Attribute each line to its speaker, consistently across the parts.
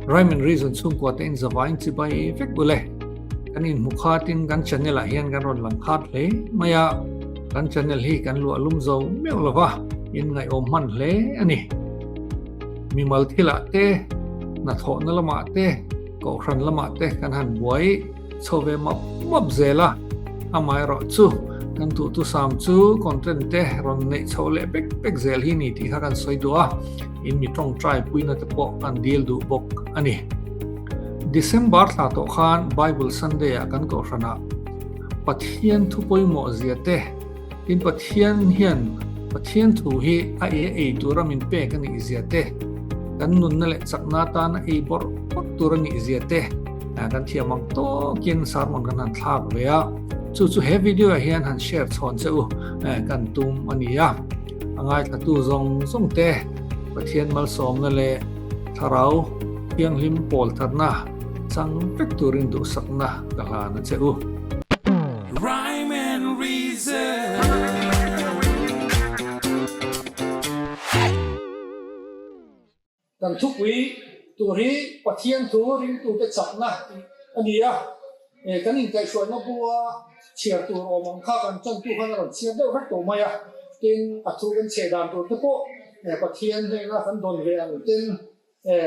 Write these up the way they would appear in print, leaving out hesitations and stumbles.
Speaker 1: rhyme and reason chung kwa te in zawai chi bai vek bule kan in mukhatin kan channel a hian kan ron lang khat hle maya kan channel hi kan lu alum zo meu lova in ngai om man hle ani mi mal thila te na tho na lama te ko khran lama te kan han buai chove map zela amai ro chu kan tu sam chu content te ron nei chole bek zel hi ni ti kha kan soi do in mi tong try puina te po kan deal du bok ani December tha to khan Bible Sunday a kan ko rana pathian thu poimo ziate in pathian hian pathian thu hi a turamin pe kan i ziate kan nun na le chakna ta na e bor pak turani ziate kan thiamang to kin sarmon kan han thak vea chu he video hian han share chon cheu kan tum ania angai ka tu zong te pathian mal som na le tharau piang lim pol tharna chang pek turin du sakna kala na cheu
Speaker 2: Rhyme and reason.
Speaker 3: Kan thukwi turi pathian thu ring tu te chakna ania kan in kai shoi na bua chiar tu ro mong kha kan chan tu khan ron chiar deuh rak to maya tin athu kan che dan tu te po pathian he na kan don ve an tin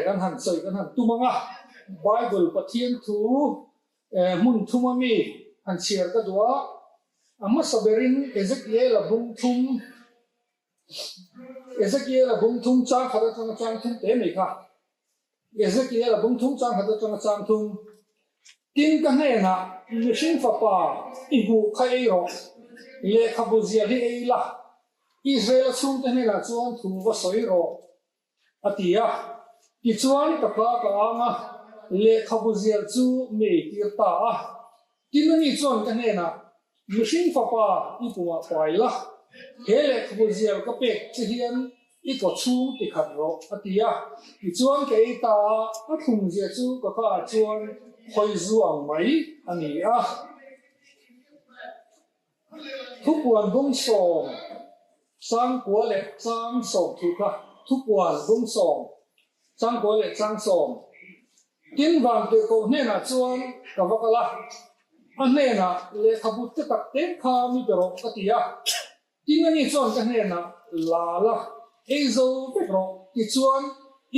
Speaker 3: kan han soi kan han tu manga Bible pathian thu mun thuma mi an chiar ka dua amma saberin Ezekiel a bung thum chang khada chang thum te mai kha Ezekiel a bung thum chang khada chang thum tin ka ne na mission fa pa igu khai ro le khabuzia li eila Israel chung te ne la chuan thu wa soi ro atia ki chuan ka anga le khabuzia chu me tirta tin ni chuan ka ne na mission fa pa ipuwa paila hele khabuzia ka pe chihian i ko chu ti khat ro atia ki chuan ke ta a thung zia chu ka chuan khoi zuang mai ani thupuan bung som sang kwa le sang som thu kha thupuan bung som sang kwa le sang som tin van te ko ne na chuan ka wakala ane na le khabut te tak te kha mi pero katia tin ani chuan ka ne na la ezo pe ro ti chuan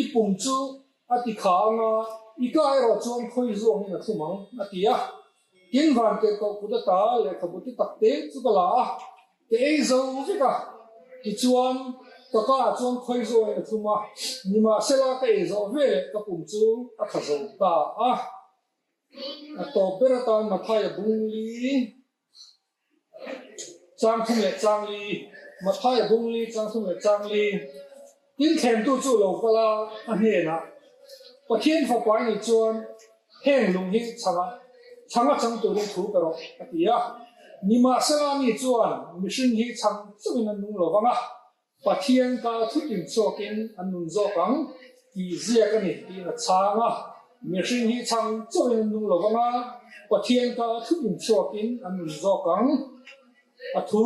Speaker 3: I pung chu ati kha nga ikai ro chuan khoi zuang na thumang atia tin van te ko kudata le khabut te tak te chu kala te ezo vika ti chuan ka chuan khoi zuang na thuma nima sela ka ezo ve ka pung chu a khazo ta to berata ma thaya bungli chang thum le chang li ma thaya bungli chang thum le chang li tin khem tu chu lo kala ane na pathian fa pai ni chuan heng lung hi changa chang tu ri thu karo atia nima sela ni chuan mission hi chang chuin an nung lo wanga pathian ka thutin chokin an nun zo kang ki zia ka ni ti na changa mission hi chang chuin an nung lo wanga pathian ka thutin chokin an nun zo kang athu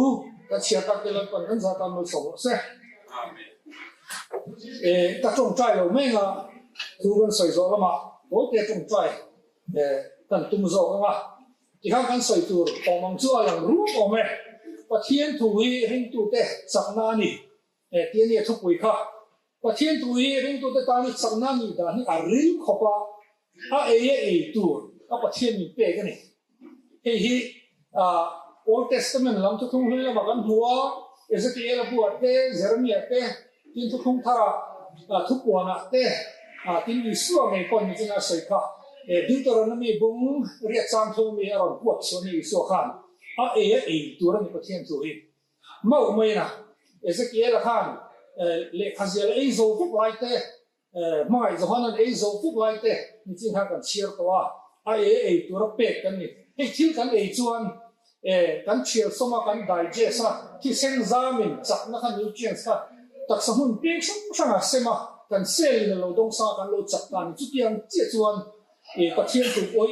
Speaker 3: ka chia ka ke lan pan kan za ta mo so se amen ta trong trai lo me nga thu kan soi zo lama o te trong trai kan tum zo nga ti kan soi tur to mang chu alang ru o me pathian thu hi ring tu te sakna ni ti ni thu pui kha pathian thu hi ring tu te ta ni sakna ni da ni a ring khopa a tu a pathian ni pe ka ni hi Old Testament lam tu thung hlui ma kan huwa Ezekiel buat te Jeremiah te tin tu thung thara thu puana te tin Isua me pon ni na sai kha Deuteronomy bung ria chang thu mi aron buat so ni Isua khan tu ra ni pathian tu hi mau mai na Ezekiel khan le khazia e zo fuk lai te mai zo hanan e zo fuk lai te ni chin ha kan share to tu ra pe kan ni thil kan chuan kan chiel soma kan digest ki sen zamin chak na kan nutrients ka tak sa hun ping sang sema kan sel in lo dong sa kan lo chak kan chu tiang che chuan pathian tu oi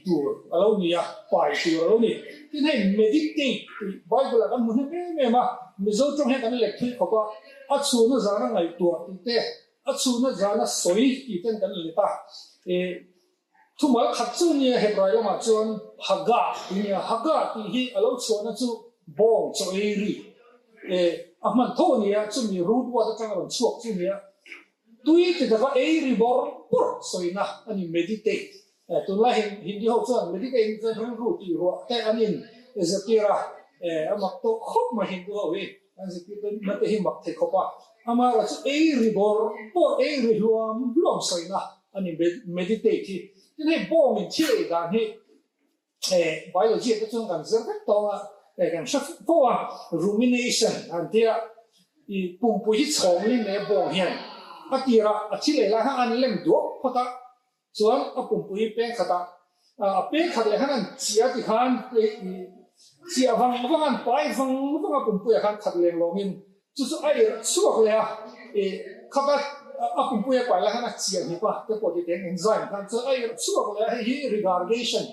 Speaker 3: tu alo ni ya pai tu alo ni tin hai meditate Bible kan mun me ma mi zo trong he kan le thi ko pa a chu na za na ngai tu te chu na jana soi ti ten kan le ta thu mal khat chu ni hebrai la ma chuan haga ni haga ti hi alo chuan chu bong choi ri ahman tho ni chu mi root wa ta chang ron chuak chu ni tui ti da ka ri bor pur soina ani meditate tu la hindi ho chuan meditate in chen ru ti ro te anin ezatira amak to khop ma hindu ho we an zikita na te hi mak the khopa amara chu ri bor por ri huam blom soina ani meditate hi ne bong in che da ni biology ta chung kan zer to kan shaf po rumination an dia I pung pu hi chong ni ne bong hian atira achile la ha an lem do khota chuan a pung pu hi pe khata a pe khat le han chia ti khan chia wang an pai wang a pung pu ya khan khat le longin chu chu ai suak le khata a pung pu ya kwa la han chia ni pa te po ti ten enzyme kan chu ai suak le hi regardation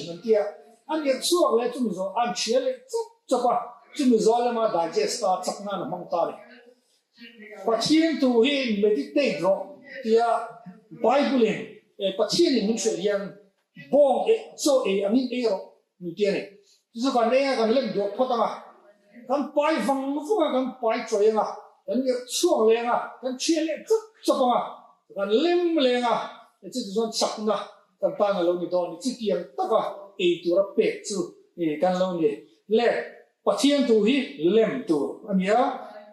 Speaker 3: nan tia an ye suak le chu mi zo an chia le chu pa chu mi zo le ma digest ta chakna na mang ta le pathian tu hi meditate ro tia bible pathian ni shwe yang bong so amin ro mi tia ne chu kan ne kan lem do phota ma kan pai wang fu kan pai choi nga kan ye suak le nga kan chia le chu pa kan lem le nga chu zo chakna kan ta na lo ni do ni chi tiang ta ka tu ra pe chu kan lo ni le pathian tu hi lem tu ania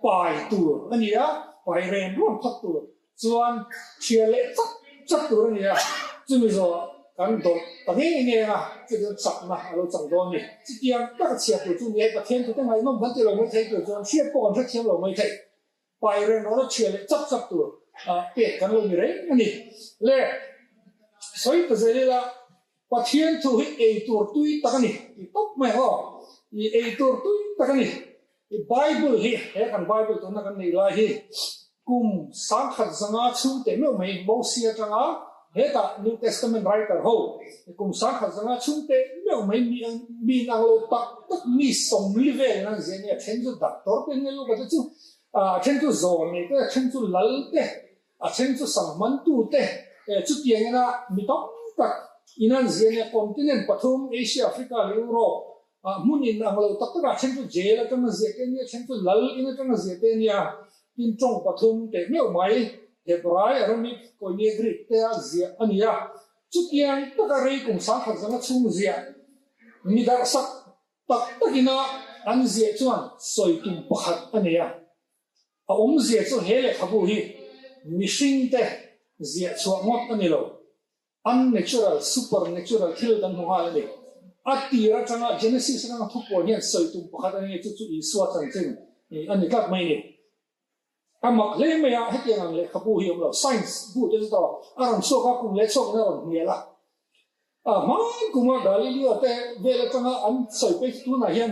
Speaker 3: pai tu ania pai ren ron thak tu chuan chia le chak tu ania chu mi zo kan do ta nge nge nga chu chak na lo chang do ni chi tiang ta ka chia tu chu ni pathian tu ta ngai nom ban ti lo mai thai tu chuan chia po kan thak thiam lo mai thai pai ren ron chia le chak tu pe kan lo ni re ani le soi ta zeli la pathian tu hi tur tui ta ni top mai ho I tur tui ta ni bible hi kan bible to na kan nei la hi kum sang khat zanga chu te me mai mo sia tanga he ta new testament writer ho kum sang khat zanga chu te me mai mi nang lo tak mi som li ve na zenia chen chu doctor te ne lo ba chu chen chu zo ne te chen chu lal te chen chu sang man tu te chu tiang na mi top tak inan zenia continent pathum asia africa europe munin ang lo takra chen chu jela tang zete ni chen chu lal ina tang zete ni tin chong pathum te me mai hebrai arami ko ni greek te zia ania chu tiang taka rei kum sang khat zanga chung zia mi dar sak tak takina an zia chuan soi tum pakhat ania zia chu hele khabu hi mishing te zia chuak ngot ani lo unnatural supernatural thil dan ho ha ni atira changa genesis rang thupo hian soi tum pakhat ani chu chu I suwa chang cheng ani kak mai ni amak le me ya hetiang le khabu hi lo science bu te to aram so ka kum le chok na ron ni la man kuma galileo te vele changa an soi pe tu na hian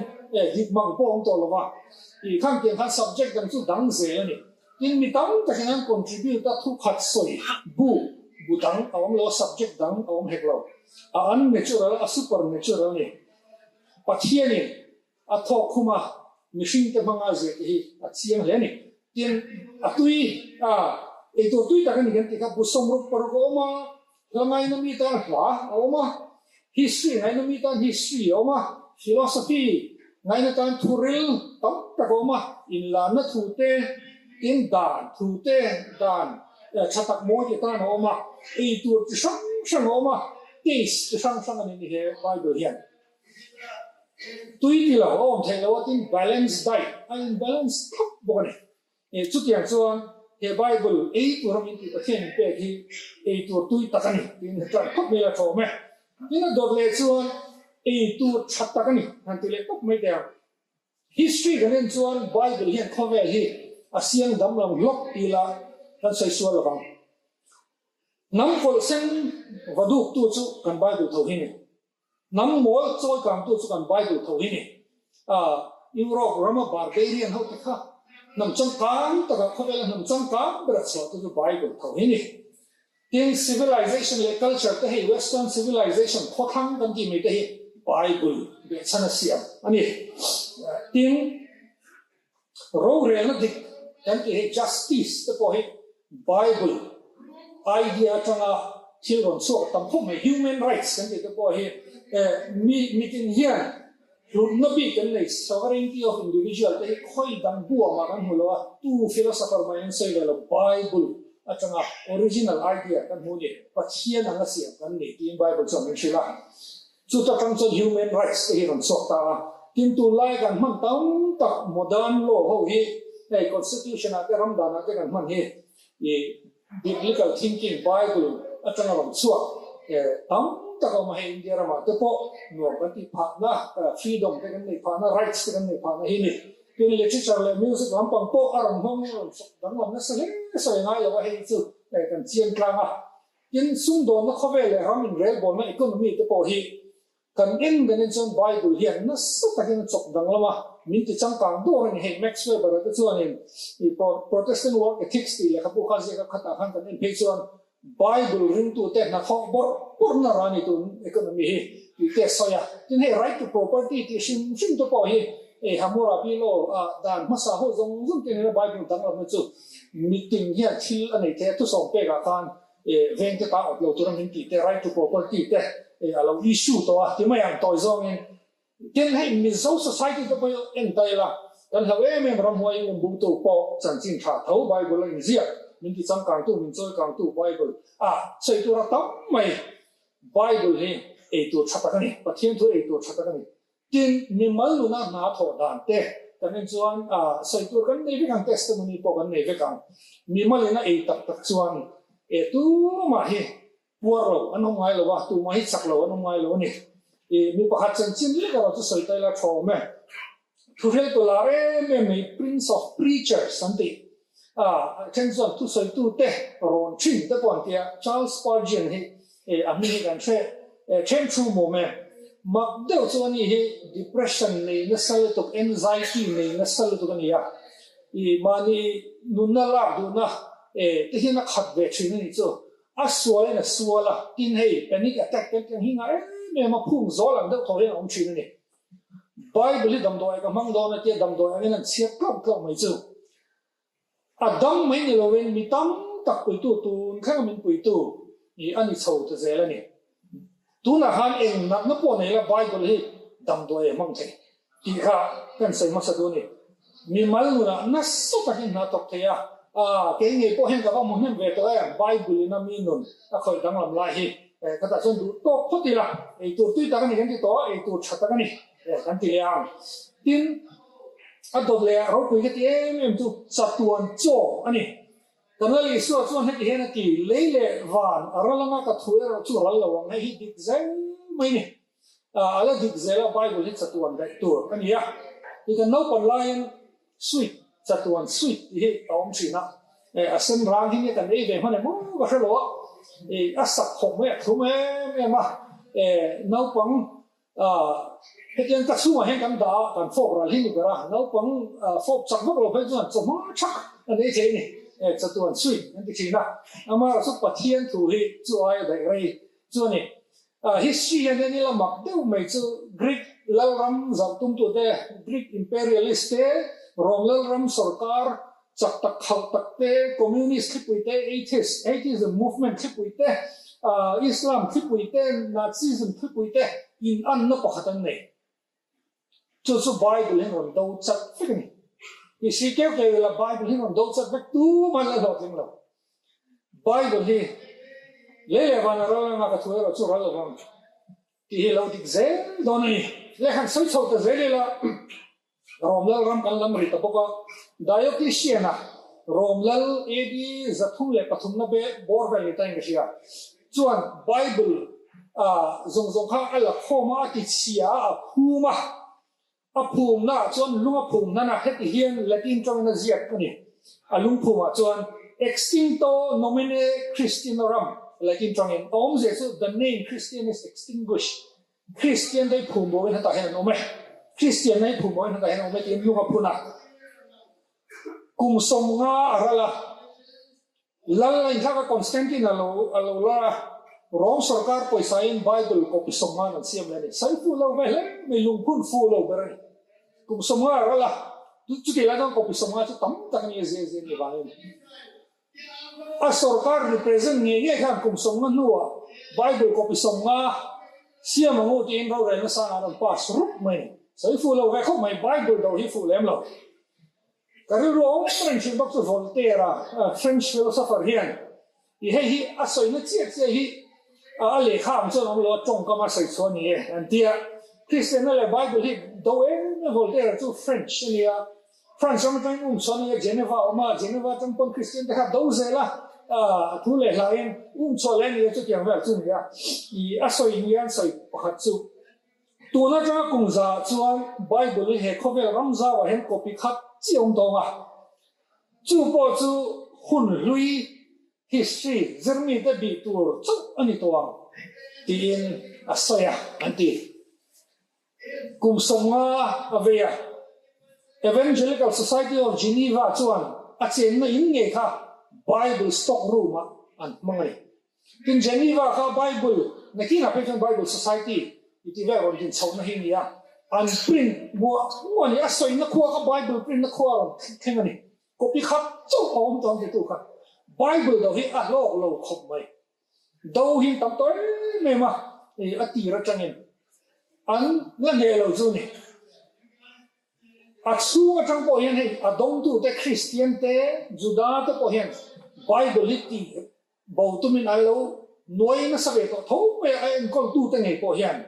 Speaker 3: hik mang pong to lo wa I khang tiang khan subject dan chu dang ze ani tin mi tam ta hian contribute ta thu khat soi bu dang awam lo subject dang awam hek lo unnatural supernatural ni pathian ni tho khuma machine te manga ze hi chiang le ni tin atui to tui ta kan gen ti ka bu somro par go ma langai na mi ta hwa awma history ngai na mi ta history awma philosophy ngai na tan thuril tam ta go ma in la na thu te tin dan thu te dan chatak mo ti ta no ma tu chi sang o ma taste chi sang ani ni he bible hian tui ti lo om thai lo tin balance diet and balance thap bo ne chu tiang chuan he bible tu ram in ti pathian pe hi tu tui takani tin ta khop me la tho me tin dot le chuan tu chat takani han ti le top me te history ganen chuan bible hian khovel hi asiang dam lam lok ti la kan sai sual lawang nam kol sen vaduk tu chu kan bible tho hini nam mol choi kam tu chu kan bible tho hini europe rama barbarian ho ta nam chang kam ta ka khovel nam chang kam bra chu tu bible tho hini tin civilization le culture ta hey western civilization khothang kan ti me ta hi bible be chana siam ani tin ro re na dik kan ti justice te po hi Bible idea tanga children so tam phu me human rights kan ti te po hi mi tin hian run no bi kan nei sovereignty of individual te khoi dang bua ma kan hulo tu philosopher mai say the Bible atanga original idea kan hu ni pathian anga siam kan ni ti Bible chon ni shila chu ta kang chon human rights te hi ron so ta tin tu lai kan man tam tak modern law ho hi constitution a ram dana te kan man hi biblical thinking Bible atanga ron suak tam tak ma he India ma te po no kan ti pha na freedom te kan nei pha na rights te kan nei pha na hi ni tin literature le music lam pang po aram hong dang lam na sale sai ngai lo he chu kan chian tlang a tin sung don na khove le ram in rel bol na economy te po hi kan in ben chon Bible hian na sa takin chok dang lama min ti chang kang do ni he Maxwell bar te chuan in Protestant work ethics ti le khapu kha je ka khata khan kan in pe chuan Bible ring tu te na khok bor por na rani tu economy hi te soya tin he right to property ti shin to po hi hamura pilo dan masa ho zong zong te ne Bible dang la chu meeting hian thil anei te tu song pe ga kan ven te ta upload tu ram ti te right to property te alo issue to ti mai ang toy zong in tin he mi zo society to po en tai la kan ha we men ram hoi bu tu po chan chin tha tho Bible in zia min ti chang kang tu min choi kang tu Bible sei tu ra tam mai Bible he tu chata ka ni pathian tu tu chata ka ni tin ni mal lu na tho dan te kan chuan sei tu kan nei kang testimony po kan nei kang ni mal na tak tak chuan tu ma hi puaro anong ngai lo wa tu ma hi sak lo anong ngai lo ni mi pakhat chen chin le ka tu sei tai la tho me thu rel to la re me prince of preachers santi chen chuan tu sei tu te ron chin te pon tia Charles Spurgeon hi ami kan chen chu mo me mak deu chuan ni hi depression nei na sal to anxiety nei na sal to kan ya mani nun na la du na te hi na khat ve thin ni chu suai na suala tin hei panic attack kan hi nga me ma phum zo lang deu thore om thin ni Bible dam doi ka mang do na te dam doi an siap klap mai chu adam mai ni lo wen mi tam tak pui tu khang min pui tu ni ani chho te zela ni tu na han eng nak na po nei la Bible hi dam doi mang the ti kha kan sai ma sa do ni mi mal nu na so ta hin na tok the ya ke nge po hen ka ba mo hen ve to ya Bible na mi nun a khoi dang lam lai hi ka ta chon du to photi la tu ta ka ni kan ti to tu chata ka ni kan ti liang tin adot le ro pui ke ti em tu chatuan cho ani kan la li so chuan he ti hen ti le van aralanga ka thuer chu ral lo wang hi dik zeng mai ni ala dik zela Bible hi chatuan dai tu ani ya ti kan no pon lion sweet chatuan sweet hi om china asem rang hi kan ei ve hone mo ka hlo asak khom me thu me ma no pon hiện tại số hiện cảm đã còn phổ ra liên tục ra nấu bằng phổ chẳng có lo phải cho cho má chắc anh ấy thế này cho tuần suy anh chị na ama số bát thiên thủ hi cho ai đấy rồi cho này history hiện nay là mặc đều mấy cho Greek lao ram giảm tung tụt đấy Greek imperialist đấy Rome lao ram sarkar chắc tak khâu tak đấy communist khi bụi đấy atheism movement khi bụi đấy Islam khi bụi đấy Nazism khi bụi đấy in an nó có khả năng này cho số Bible hình còn đâu chắc phết này, thì sĩ kéo kêu là Bible hình còn đâu chắc phết tu mà là đọc tiếng nào, Bible thì lấy là vào rồi mà cái thứ đó chú rồi không, thì lâu thì dễ đó này, lấy hàng sấy sầu thì dễ là Rome lal ram kan lam ri tapoka Diocletian Rome lal edi zathung le pathum na be bor ve le tai ngia chuan Bible zong zong kha ala khoma ti chia phuma phum na chuan lunga phum na na het hian Latin tong na ziak ani alung phuma chuan extincto nomine Christianorum Latin tong in om je so the name Christian is extinguished Christian dai phum bo na ta hen ome Christian này phụ mỗi người ông ấy tìm luôn gặp puna, cùng sống nga arala, lal in thang Constantine alola, Rome sarkar poi sign Bible copy sống nga nang siam lene, sai phụ lâu vậy lấy, mình lung pun phụ lâu vậy, cùng sống nga arala, tu ke la dong copy songa chu tam tak ni je ni ba a sarkar represent nge khan kum songa nuwa Bible copy songa sia mangu tin ro re na sa na pas rup mai sai fu lo ve khop mai Bible do hi fu lem lo kari ro French Dr. Voltaire French philosopher hian i hi asoi na che hi a le kham cho nom lo chong ka ma sai cho ni an tia Christian le Bible hi do Voltaire chu French ni a France trong so ni Geneva ma Geneva trong pon Christian te ha do zela thu le lain so le ni chu tiang wa chu ni a i asoi ni an sai pakhat chu tu na cha kung za chuan Bible he khovel ram za wa hen copy khat chiong dong a chu po chu hun lui history zermi te bi tur chu ani to ang tin asaya anti kum songa avea Evangelical Society of Geneva chuan a chen na in nge kha Bible stock room an mangai tin Geneva kha Bible na ki na pe Bible Society iti ve on tin chau na hi ni a an print mo ni asoi na khuwa ka Bible print na khuwa theng ani copy khat chu om tong ti tu kha Bible do hi a lo lo khop mai do hi tam toi me ma e ati ra changin an la ne lo zu ni a chu atang po hian hei a dong tu te Christian te Juda te po hian Bible ti bo tu min ai lo noi na sabe to tho me ai kol tu te ngai po hian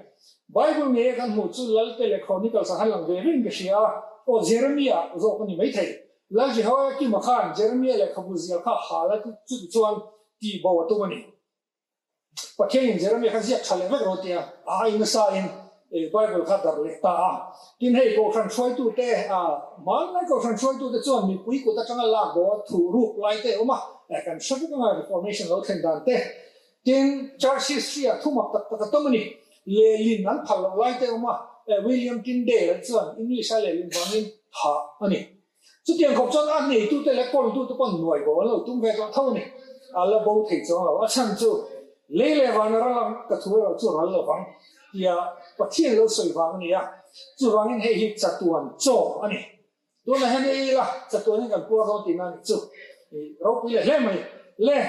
Speaker 3: Bible nge kan mu chu lal te le Chronicles sa halang ve ring ke sia o Jeremiah zo ko ni mai thei la ji hawa ki ma khan Jeremiah le khabuzia kha hala chu chuan ti bo tu ni pathian Jeremiah kha zia thale ve ro tia ai na sa in Bible kha dar le ta tin hei ko khan choi tu te man lai ko khan choi tu te chuan mi pui ko ta changa la go thu ru lai te oma kan shabu ka reformation lo thlen dan te tin church history a thumak tak tak to mani le lin nan phal lo lai te oma William Tyndale chuan English le lin bangin ha ani chu tiang khop chon an nei tu te le kol tu te pon nuai go lo tum ve to tho ni ala bo thei chong lo a chan chu le van ra lang ka thu lo chu ral lo bang ya pathian lo soi wang ni ya chu wangin hei hi chatuan cho ani tu na han ei la chatuan kan pu ro ti na chu ro pi le mai le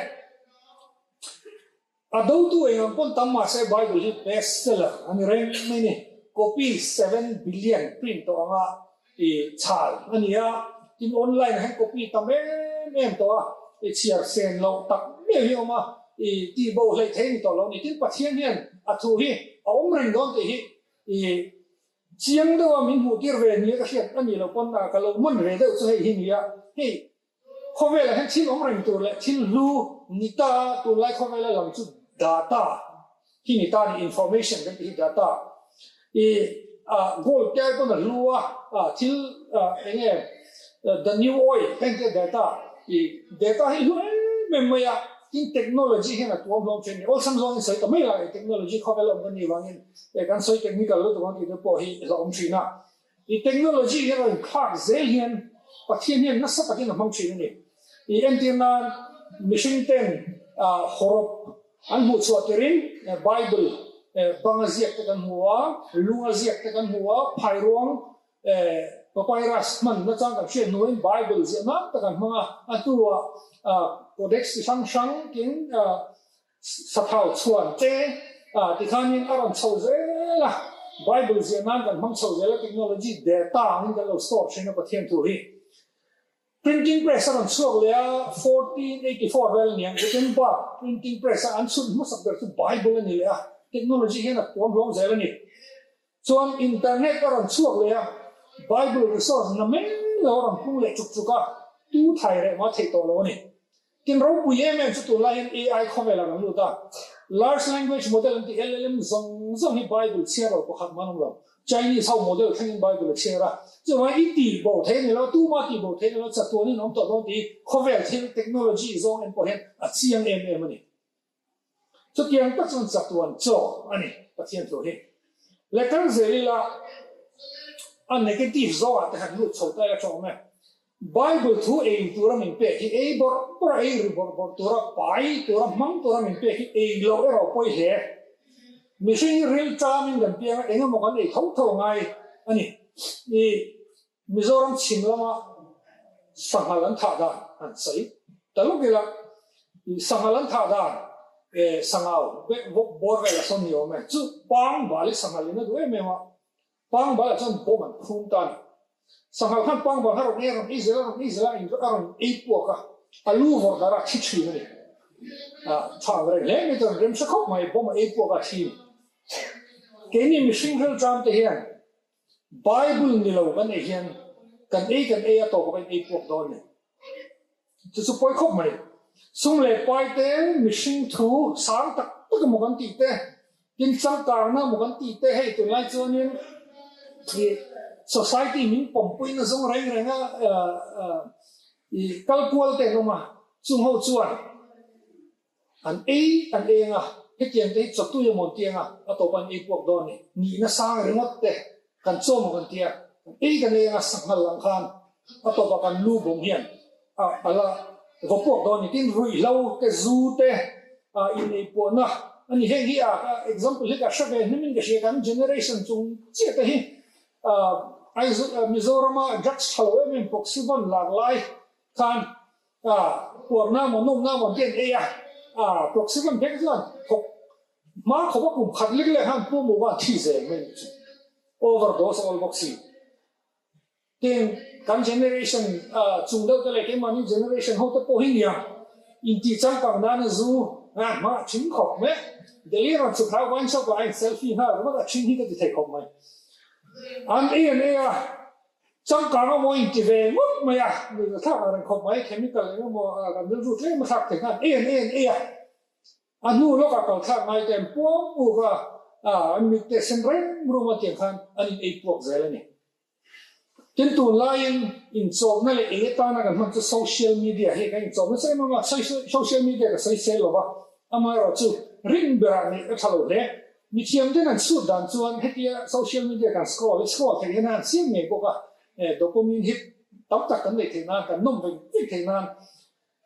Speaker 3: a do tu e on pon tamma se Bible hi bestseller ani reng mai ni copy 7 billion print to anga chal ani ya in online han copy tam em to e chiar sen lo tak me hi oma ti bo le thein to lo ni tin pathian hian a thu hi om ring don te hi chiang do min mu tir ve ni ka hiat ani lo pon na ka lo mun re de chu hi ni ya hi khovel han chin om ring tu le chin lu ni ta tu lai khovel lam chu data hi ni ta ni information kan hi data gold ke ko na luwa til enge the new oil kan ke data data hi lu me maya in technology hena tuam long chen all samsung sai to mai la technology khovel om kan ni wangin kan soi technical lo to kan ti po hi la om china technology hena khak zel hian pathian hian na sa patin mong chin ni antenna mission 10 horop an mu chuaterin Bible bangaziak te kan huwa lungaziak te kan huwa phairong papyrus man na chang ka chen noin Bible je na ta kan hma atua codex sang sang king sathau chuan te ti khanin aram chho zela Bible je na kan hmang chho zela technology data ang kan lo store china pathian thu hi printing press on chuak le 1484 vel niang Gutenberg printing press an chun ma sak ber chu Bible ni le technology hena tom long zela ni chuan internet aram chuak le Bible resource na men lo ram pu le chuk chuka tu thai re ma thei to lo ni tin ro pu ye men chu tu la in AI khomela ram lu ta large language model anti LLM zong hi Bible chero ko khat manum lo Chinese how model thing Bible chera chu wa i ti bo the ni lo tu ma ti bo the ni lo cha to ni nom to don ti khovel thing technology zong en po hen a chiang em ani chu tiang ta chon cha tuan cho ani pathian to he le kan zeli la a negative zo at han lu chho ta la chong me Bible thu e tura min pe ki e bor bor tura pai tura mang tura min pe ki e lo e ro poi he mission real time in the piang enga mo kan e tho ngai ani Mizoram Chimlama Sangalan Tada and say, the Lugilla is Sangalan Tada, a Sangao, Borvella Sonio, two Bang Bali Sangalina, the Mema, Bang Balaton Bowman, Puntan. Sangalkan Bang Bahar, Isla, in around 8 walker, a Luvo Dara Kitchen. Tavre, let me to Rimshakop, my bomb 8 walker team. Can you single drum to here? Bible nilo kan ehian kan e to kan e pok don ne chu su poi khop mai sung le pai te mishing thu sang tak tak mo kan ti te tin sang ka na mo kan ti te hei tu lai chuan in ki society min pom pui na zong reng renga i kalkual te no ma chung ho chuan an e nga he tiang te chatu yo mon tianga atopan e pok don ne ni na sang rengot te kan chom kan tia kan le nga sangal lang khan atopa kan lu bom hian ala gopok don tin rui lo te zu te in ei po na ani he hi example hi ka shave nimin ka shekan generation chung che te hi Mizoram judge halo men poxibon la lai khan por na mo nom na mo den e poxibon beklan ma khoba kum khatlik le han pu mo ba thi se men overdose all boxing. Then kan generation chung do ka le ke mani generation ho to pohin ya in ti chang pang na zu ma chim khop me deli ran chu khau wan shop line selfie ha ma da chin hi ka ti thai khop mai an e chang ka ma mo in ti ve mut ma ya ni ka ran khop mai chemical le mo kan du ru tle ma thak te kan e anu lo ka kal thak mai tem po u ka anh mình để xem rèn mua một tiền khan anh ấy buộc ra lên này tin tụi lain in job này là ta na kan man social media he kan job sai ma social media ka sai sai lo ba ama ro chu ring bra ni thalo le mi thiam den an su dan chuan hetia social media kan scroll the na sim ne ko ka dopamine hit tam tak kan le the na kan nom ve the na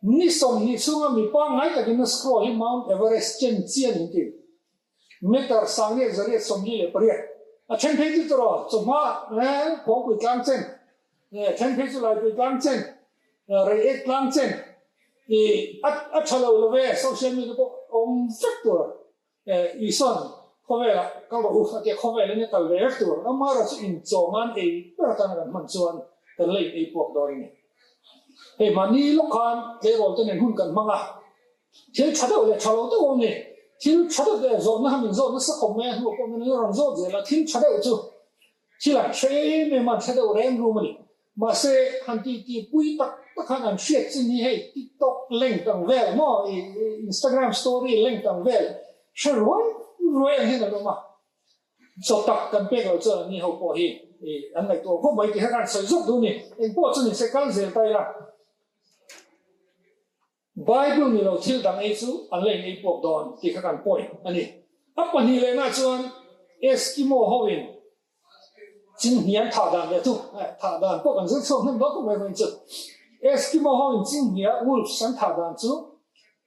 Speaker 3: ni som ni sunga mi pa ngai ka din scroll Mount Everest chen chian ni ti meter sange zare somji le pare a chen phe tu ro chuma ko ku kang chen chen phe chu lai ku kang chen re ek kang chen i a chalo lo ve social media ko factor i son ko ve la ka ro u ke ko ve le ne ta ve tu amara chu in choman e ta ta na man chuan kan le e pok do ni e mani lo khan ke ro te ne hun kan manga thil chado le chalo to ni thil chado de zo na min zo na sa ko me hu ko ne ron zo je la thil chado chu thila che me ma chado rem ru mani ma se han ti pui tak tak han an shit sin ni hey TikTok link tang vel mo Instagram story link tang vel sure roi he na ma so tak kan pe go zo ni ho po hi an lai to ko mai ti han sai zo du ni en po chu ni se kal zel tai la Bible ni lo thil dang ei chu an lei nei pok don ti kha kan point ani apa ni le na chuan Eskimo hoin jin hian tha dan le tu tha dan pok an zo nam do ko mai mai chu Eskimo hoin jin hia wolf san tha dan chu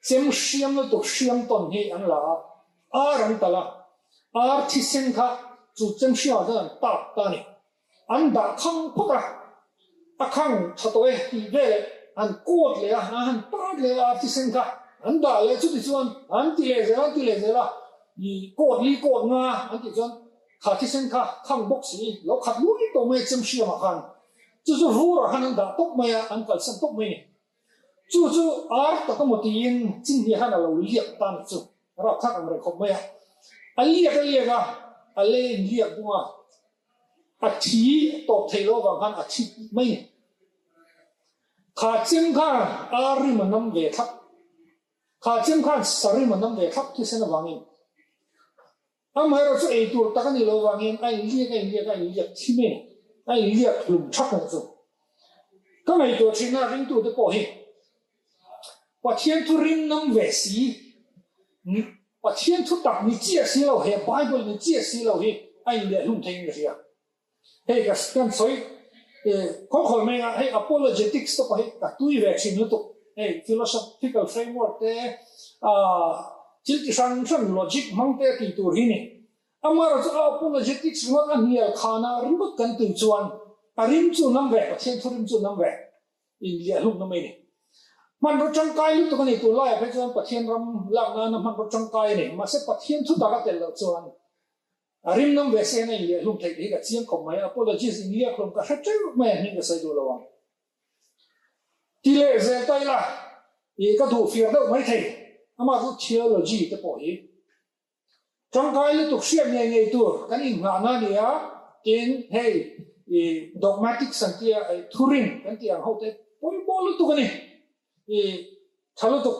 Speaker 3: chem shiam lo to shiam ton hi an la ran tala thi sen kha chu chem shia dan ta ni an da khang pok a khang thatoi ti ve an code le an part le thi sen kha an da le chu ti chuan an ti le la ni code li code nga an ti chuan kha thi sen kha khang box ni lo khat lui to me chem shia ma khan chu ru ra han da top me an kal san top me ni chu ta ka mo ti in chin ni han lo liak tan chu ra thak am re khop me a liak ga a le liak bunga a thi to thelo wa khan a thi me kha chem kha ari manam ve thak kha chem kha sari manam ve thak ki sen wangin amai ro chu e tur ta kan lo wangin ai liak thi me ai liak lum thak na chu ka mai to china ring tu de ko he pa thian tu ring nam ve si pa thian tu tak ni chia si lo he bible ni chia si lo he ai le lum theng ni sia he ka skan soi ko me nga hey apologetics to pa ka tui ve chin to hey philosophical framework te chil ti san logic mang te ti tur hi ni amara apologetics mo an hial khana ru kan tu chuan rim chu nam ve pathian thu rim chu nam ve in lia luk nam ni man ro chang kai lu to ni tu lai phe chuan pathian ram lak na na man ro chang kai ni ma se pathian thu ta ka tel lo chuan rim nam ve se nei lia luk thei hi ka chiang khom mai apologies in lia khom ka hatu mai ni ka sai do lo wang ti le ze tai la e ka thu fiar do mai thei ama tu theology te po hi chang kai lu tu siam nge nge tu kan in nga na ni a tin hey dogmatic santia thurin kan ti ang hote poi bolu tu kan ni chalo tu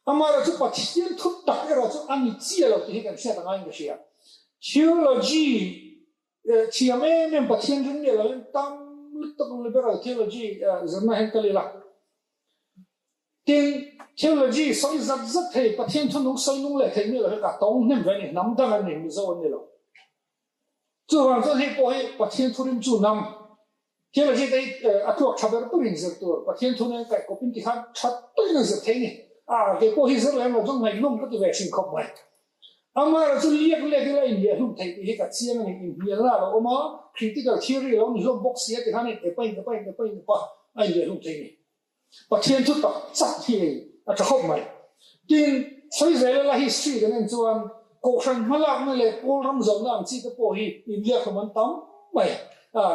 Speaker 3: amara chu pathian thu tak era chu ani chi lo ti kan sia ta ngai nge sia theology chiame men pathian rin ne lo tam lu tu liberal theology zama hen kalila tin theology soi zat zat thei pathian thu nung soi nung le thei ni lo ka tong nem ve ni nam da kan ni mi zo ni lo chu wang zo hi po hi pathian thu rim chu nam theology dei atuak chaber tu rin zer tur pathian thu ne kai kopin ki khan that tu na zer thei ni ke po hi zer le lo jong ngai lum ka ti ve sin khop mai ama ra chu liek le ki la in ye hum thei hi ka chiang ni in hi la lo oma critical theory lo ni lo box ye ti khan ni e pai pa ai ye hum thei ni pathian thu tak chak thi a cha khop mai tin soi zel la history kan en chuan ko khan malak na le pol ram zong na chi te po hi india khaman tam mai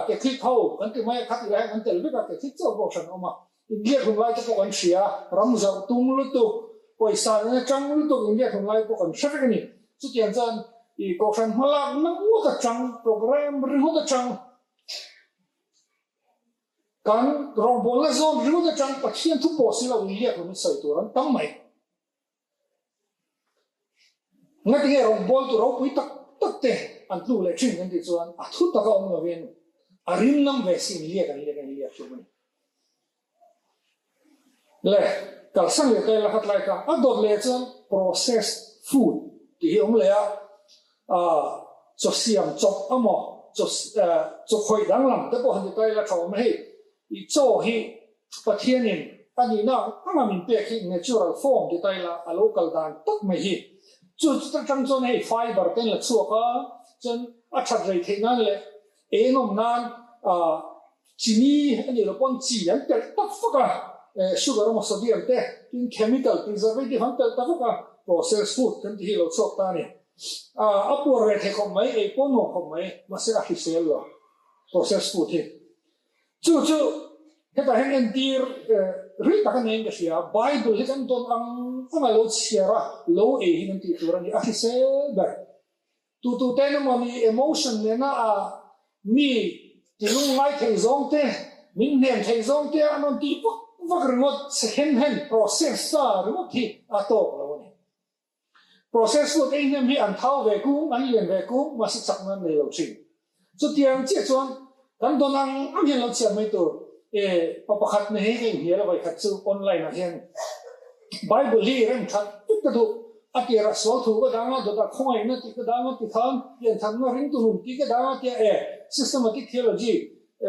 Speaker 3: ke click ho kan ti mai khat la kan tel bika ke click chaw ko khan oma india khum lai te po kan sia ram zong tum lu tu poisa na chang lu tu india khum lai po kan shar ni chu tian chan i ko khan malak na u ta chang program ri ho ta chang kan rong bol la zon ri ho ta chang pathian thu po si la india khum sai tu ran tam mai ngay tiếng rong bol tu rau pui tak tak te an tu le chin kan ti chuan a thu ta ka ong ma ven a rim nam ve sin lia kan chu ni le kal sang le kai la khat lai ka a dot le chuan processed food ti hi ong le a cho siam chop amo cho khoi dang lam te po han ti kai la thaw ma hi I cho hi pathianin ani na anga min pe khi natural form ti tai la a local dan tak mai hi chu tang chon hei fiber ten la chuaka chen a that rei theinan le enom nan chini ani lo pon chi an tel tak faka sugar mo sodium te in chemical preservative han tel tak faka processed food kan ti lo chok ta ni apor re the khom mai e pono khom mai ma se a hisel lo processed food hi chu heta hen en dir ri ta kan en sia bible hi kan ton ang lo siara lo e hi kan ti turani a hisel ba tu te no mi emotion ne na mi ti lung lai thei zong te min nem thei zong te anon ti vak ringot second hand process sa ringot hi a to lo ni process food ei nem hi an thau ve ku an yen ve ku ma si chak nan nei lo chin chu tiang che chuan kan don ang hian lo chiam mai tu papakhat ne he hi la vai khat chu online a hian bible hi rem that tu ka du atira sol thu ga danga do da khoi na ti ka danga ti khan yen tham na ring tu nu ti ka danga ti systematic theology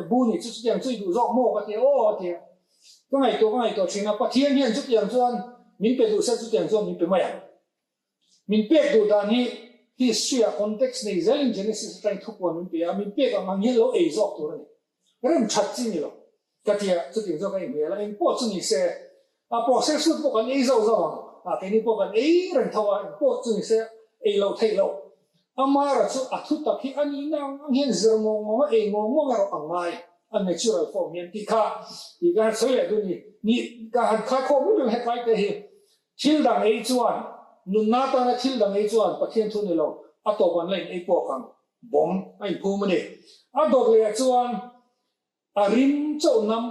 Speaker 3: bu ni chu tiang chui du zok mo ka ti o ti ko ngai to china pathian hian chu tiang chuan min pe du sa chu tiang chuan min pe mai min pe du da ni history context nei zelin genesis time thu ko min pe min pe ka mang hi lo e zok tu ni rem chat chi ni lo ka ti chu tiang zo ka ni la in po chu ni se process food po kan e zo cái này bộ phận ấy rằng thầu bộ chừng sẽ ấy lâu thay lâu, ama ra chu athu tak hi ani nang hian zer mo e mo ngaro angai a natural form hian ti kha ti ga soi le du ni ka han kha kho mu he kai te hi thil dang ei chuan nun na ta na thil dang ei chuan pathian thu ni lo a to ban len ei po kang bom ai phu ma ni a dot le chuan a rim chau nam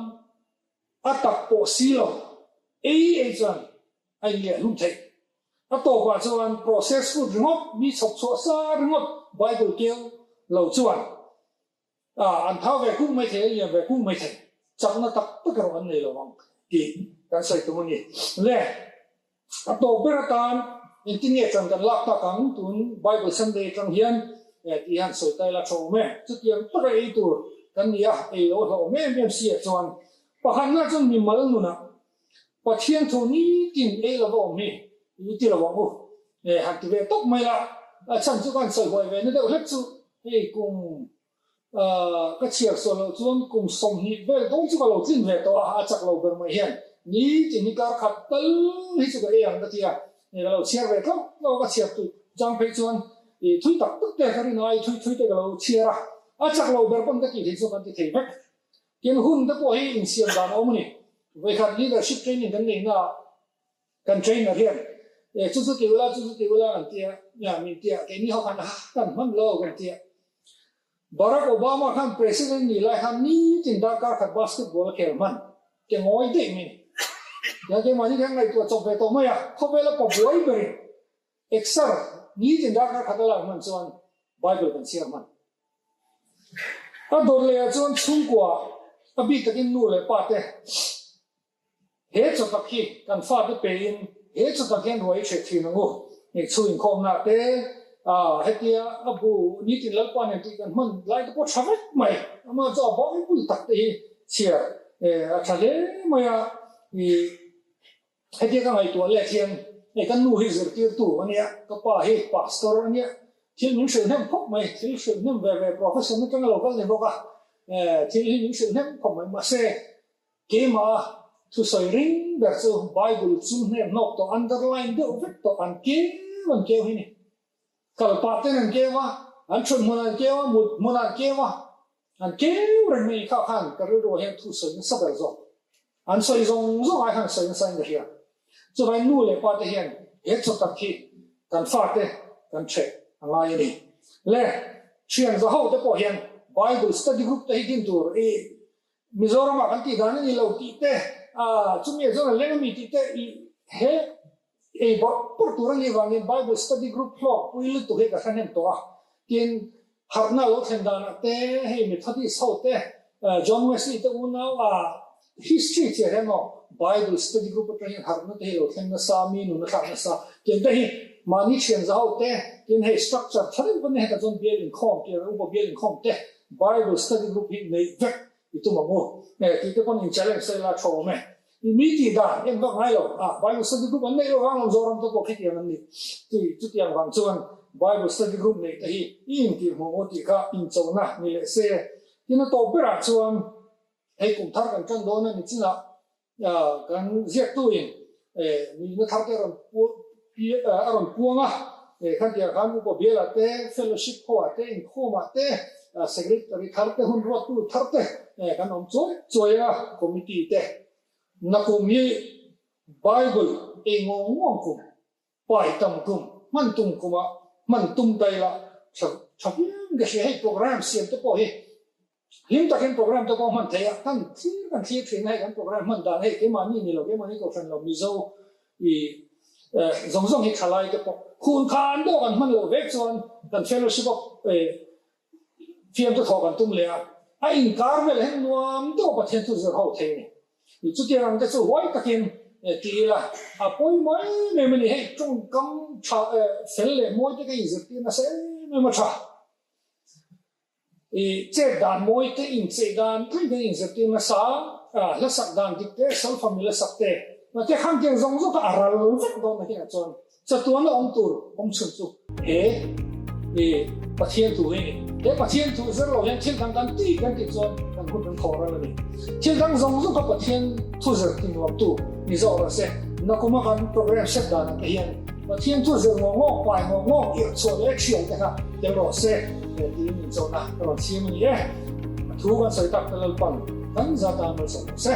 Speaker 3: a tak po si lo ei chuan ai le lum thei a to ba chuan process food ringot mi chok cho sa ringot bible kêu lo chuan an thau ve ku mai thei ya ve ku mai thei chak na tak tak ro an nei lo wang ki kan sai tu ni le a to beratan in tin ye chang kan lak ta kang tun bible sunday chang hian ti han soi tai la tho me chu tiam ta ei tu kan nia ei lo ho me si chuan pahan na chung mi mal nu na pathian thu ni tin ei lo ho me ni ti lo wang u han ti ve tok mai la chan chu kan soi hoi ve na de het chu ei kung cái chiếc số lâu chuan cùng sông hi về cũng chú cái lâu tin về to chắc lâu bờ mày hiền ní chỉ ní cả khát tới ní chú cái em đó thì ní cái lâu chiếc về lâu cái chiếc tụ trang phải chuan thì thui tập tức để cái nói thui cái lâu chiếc ra chắc lâu bờ con cái gì thì chú cái thì vậy kiến hun đó có hi in xiêm đàn ông này về khát leadership training cái này là cần trainer hiền chú kêu là làm tiệt nhà mình tiệt cái ní họ cần mất lâu cần tiệt Barack Obama kan president nilai hani tindak kat basketball kelman ke ngoi de mi ya ke mani kan ngai tua chope to maya khobela po boy beri exer ni tindak kat la man chuan bible kan siam man a dor le chuan chung kwa abi takin nu le pa te he cho tak hi kan fa de pein he cho tak hen roi che thi ngo ni chuin khom na te hetia abu ni tin lal pan ti kan man lai ko thavet mai ama cho boy bul tak te chia thale maya ni hetia ka ngai to le thian ne kan nu hi zir tir tu ania ka pa hi pastor ania thil ning se nam phok mai thil se nam ve professional kan lo kal ne boka thil ning se nam phok mai ma se ke ma thu soi ring ber chu bible chu ne nok to underline de vet to an ke man ke hi ni kalau paten an kewa an chun mon kewa mon kewa an kewa ni ka khan ka ro hen thu so sa ber zo an so zong ai han so san de hia zo vai nu le pa te hian he cho tak ki kan fa te kan che an lai ni le chian zo ho te po hian bible study group te hin tur mizoram kan ti gan ni lo ti te chu me zo le mi ti te he por turan ni wangin bible study group flock puilu tu he ka khanem to tin harna lo thendana te he mi thati so te John Wesley te una history che remo bible study group te harna te lo thenna sa mi nu na kha sa tin te hi mani chen zau te tin he structure tharin ban he ka jon bielin khom ke u bielin khom te bible study group hi nei vek itu mamu ti te kon in challenge se la tho me imiti da em ba ngai lo bible study group an nei lo wang zoram to ko khiti an ni ti chu tiang wang chuan bible study group nei te hi in ti mo ti ka in chona ni le se tin to bera chuan hei kum thar kan kan do na ni china kan ziak tu in ni na thar te ron pu aron puanga khan tia kan ko bela te fellowship ko te in khoma te secretary thar te hun ro tu thar te kan om choi committee te nakumi bible engong kum pai tam kum man tum tai la chapin ge she program siam to po hi him takin program to ko man thaya kan thi thin hai kan program man dan he ke mani ni lo ke mani ko fan lo mizo zong hi khalai te po khun khan do kan man lo vek chon kan fellowship of fiam to tho kan tum le a in karmel hen nuam do pathen tu zer ho the ni chu ti ram te chu wai takin ti la a poi mai me ni he chung kam cha fel le moi te ke izir ti na se me ma cha che dan moi te in che dan thui ke izir ti na sa la sak dan ti te sal family sak te na te khang ke zong zo ka aral vek do na ke chon cha tu na ong tur ong chun chu pathian tu he pathian tu zer lo yan thil kan ti kan ti chon kan ku kan khora la ni thil dang zong zo ka pathian tu zer ti ngom tu ni zo ra se na kuma kan program set dan ke hian pathian tu zer ngo pai ngo ye cho le chian ta ka te ro se ti ni zo na ro chi mi ye thu kan sai tak ka lal pan kan za ta no se